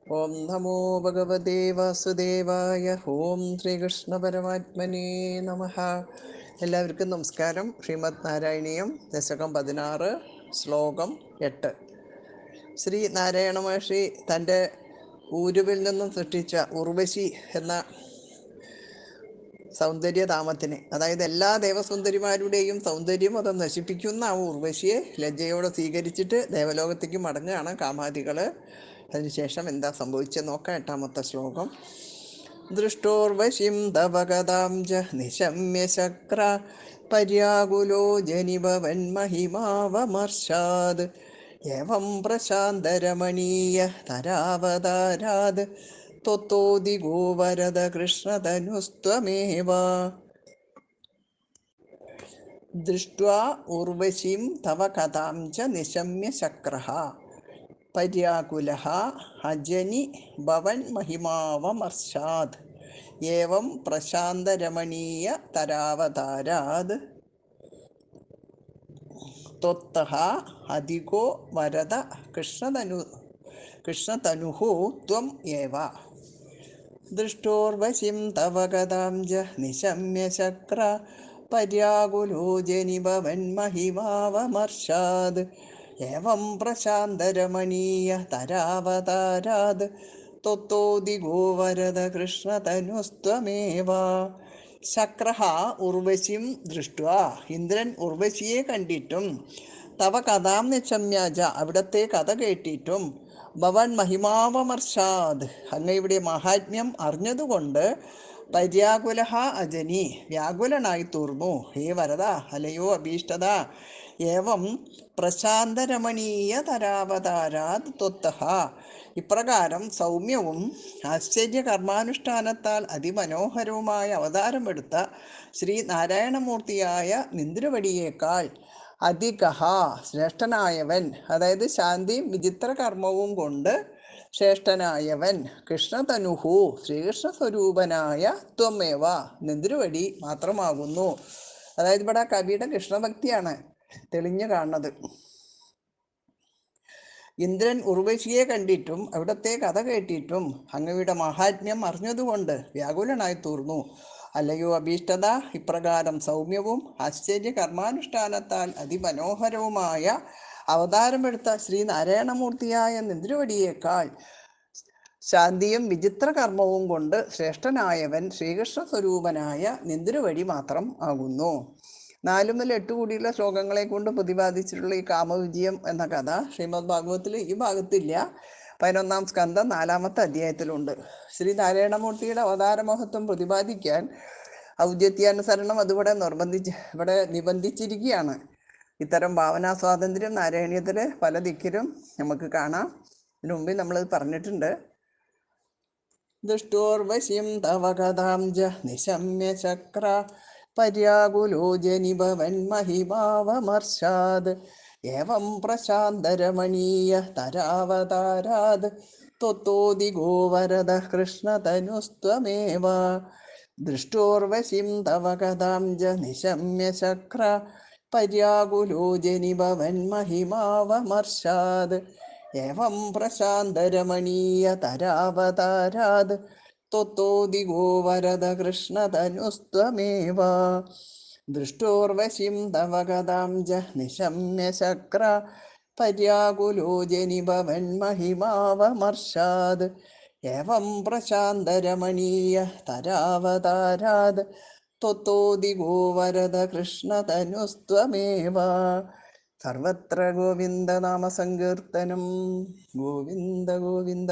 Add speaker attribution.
Speaker 1: ഓം നമോ ഭഗവതേ വാസുദേവായ. ഓം ശ്രീകൃഷ്ണ പരമാത്മനേ നമഃ. എല്ലാവർക്കും നമസ്കാരം. ശ്രീമദ് നാരായണീയം ദശകം 16 ശ്ലോകം 8. ശ്രീ നാരായണ മഹർഷി തൻ്റെ ഊരുവിൽ നിന്നും സൃഷ്ടിച്ച ഉർവശി എന്ന സൗന്ദര്യധാമത്തിനെ, അതായത് എല്ലാ ദേവസുന്ദരിമാരുടെയും സൗന്ദര്യം അത് നശിപ്പിക്കുന്ന ആ ഉർവശിയെ ലജ്ജയോടെ സ്വീകരിച്ചിട്ട് ദേവലോകത്തേക്ക് മടങ്ങുകയാണ് കാമാദികൾ. അതിനുശേഷം എന്താ സംഭവിച്ചത് നോക്കാം. 8-ാമത്തെ ശ്ലോകം. ദൃഷ്ടോർവശിം തവ കഥാം ച നിശമ്യ ശക്ര പര്യാകുലോ ജനിഭവന്മഹിമാവമർശാത് ഏവം പ്രശാന്തരമണീയ തരാവതാരാത് ത്വത്തോദിഗോ വരദ കൃഷ്ണതനുസ്ത്വമേവ. ദൃഷ്ട്വാ ഉർവശീം തവ കഥാം ച നിശമ്യ ശക്രഃ പര്യാകുലഃ അജനി ഭവൻ മഹിമാവമർശാത് ഏവം പ്രശാന്തരമണീയ തരാവതാരാത് ത്വത്തഃ അധികോ വരദ കൃഷ്ണതനുഃ ത്വം ഏവ. ദൃഷ്ടോർവശിം തവ കഥാം ച നിശമ്യ ശക്ര പര്യാകുലോ ജനിഭവൻ മഹിമാവമർശാത് ഏവം പ്രശാന്തരമണീയ തരാവതാരാത് ത്വത്തോദിഗോ വരദ കൃഷ്ണതനുസ്ത്വമേവ. ശക്രഃ ഉർവശിം ദൃഷ്ട്വാ, ഇന്ദ്രൻ ഉർവശിയെ കണ്ടിട്ടും, തവ കഥാം നിശമ്യാജ, അവിടത്തെ കഥ കേട്ടിട്ടും, ഭവൻ മഹിമാവമർശാത്, അങ്ങയുടെ മഹാത്മ്യം അറിഞ്ഞതുകൊണ്ട്, പര്യാകുലഃ അജനി, വ്യാകുലനായി തീർന്നു. ഹേ വരദ, അലയോ അഭീഷ്ടത, ഏവം പ്രശാന്തരമണീയ തരാവതാരാത് ത്വത്തഃ, ഇപ്രകാരം സൗമ്യവും ആശ്ചര്യകർമാനുഷ്ഠാനത്താൽ അതിമനോഹരവുമായ അവതാരമെടുത്ത ശ്രീ നാരായണമൂർത്തിയായ നിന്ദ്രവടിയേക്കാൾ അധികഃ, ശ്രേഷ്ഠനായവൻ, അതായത് ശാന്തിയും വിചിത്ര കർമ്മവും കൊണ്ട് ശ്രേഷ്ഠനായവൻ, കൃഷ്ണതനുഹു, ശ്രീകൃഷ്ണ സ്വരൂപനായ ത്വമേവ, നിന്ദ്രവടി മാത്രമാകുന്നു. അതായത് ഇവിടെ കവിയുടെ കൃഷ്ണഭക്തിയാണ് തെളിഞ്ഞു കാണുന്നത്. ഇന്ദ്രൻ ഉർവശിയെ കണ്ടിട്ടും അവിടത്തെ കഥ കേട്ടിട്ടും അങ്ങയുടെ മഹാത്മ്യം അറിഞ്ഞതുകൊണ്ട് വ്യാകുലനായി തീർന്നു. അല്ലയോ അഭീഷ്ടത, ഇപ്രകാരം സൗമ്യവും ആശ്ചര്യ കർമാനുഷ്ഠാനത്താൽ അതിമനോഹരവുമായ അവതാരമെടുത്ത ശ്രീ നാരായണമൂർത്തിയായ നിന്ദ്രവടിയേക്കാൾ ശാന്തിയും വിചിത്ര കർമ്മവും കൊണ്ട് ശ്രേഷ്ഠനായവൻ ശ്രീകൃഷ്ണ സ്വരൂപനായ നിന്ദ്രവടി മാത്രം ആകുന്നു. 4 മുതൽ 8 കൂടിയുള്ള ശ്ലോകങ്ങളെ കൊണ്ട് പ്രതിപാദിച്ചിട്ടുള്ള ഈ കാമവിജയം എന്ന കഥ ശ്രീമദ് ഭാഗവത്തിൽ ഈ ഭാഗത്തില്ല. 11-ാം സ്കന്ധം 4-ാമത്തെ അധ്യായത്തിലുണ്ട്. ശ്രീ നാരായണമൂർത്തിയുടെ അവതാര മഹത്വം പ്രതിപാദിക്കാൻ ഔദ്യത്യാനുസരണം അതിവിടെ ഇവിടെ നിബന്ധിച്ചിരിക്കുകയാണ്. ഇത്തരം ഭാവനാ സ്വാതന്ത്ര്യം നാരായണീയത്തിൽ പല ദിക്കിലും നമുക്ക് കാണാം. ഇതിനു മുമ്പിൽ നമ്മളത് പറഞ്ഞിട്ടുണ്ട്. ദൃഷ്ടോർവശിം തവ കഥാം ച നിശമ്യ ശക്ര പര്യാകുലോ ജനിഭവൻ മഹിമാവമർശാത് ഏവം പ്രശാന്തരമണീയ തരാവതാരാത് ത്വത്തോദിഗോ വരദ കൃഷ്ണതനുസ്ത്വമേവ. ദൃഷ്ടോർവശിം തവ കഥാം ച നിശമ്യ ശക്ര പര്യാകുലോ ജനിഭവൻ മഹിമാവമർശാത് ഏവം പ്രശാന്തരമണീയ തരാവതാരാത് ത്വത്തോദിഗോ വരദ കൃഷ്ണതനുസ്ത്വമേവ. ദൃഷ്ടോർവശിം തവ കഥാം ച നിശമ്യ ശക്ര പര്യാകുലോ ജനിഭവൻ മഹിമാവമർശാത് ഏവം പ്രശാന്തരമണീയ തരാവതാരാത് ത്വത്തോദിഗോ വരദ കൃഷ്ണതനുസ്ത്വമേവ. സർവത്ര ഗോവിന്ദനാമ സങ്കീർത്തനം. ഗോവിന്ദ ഗോവിന്ദ.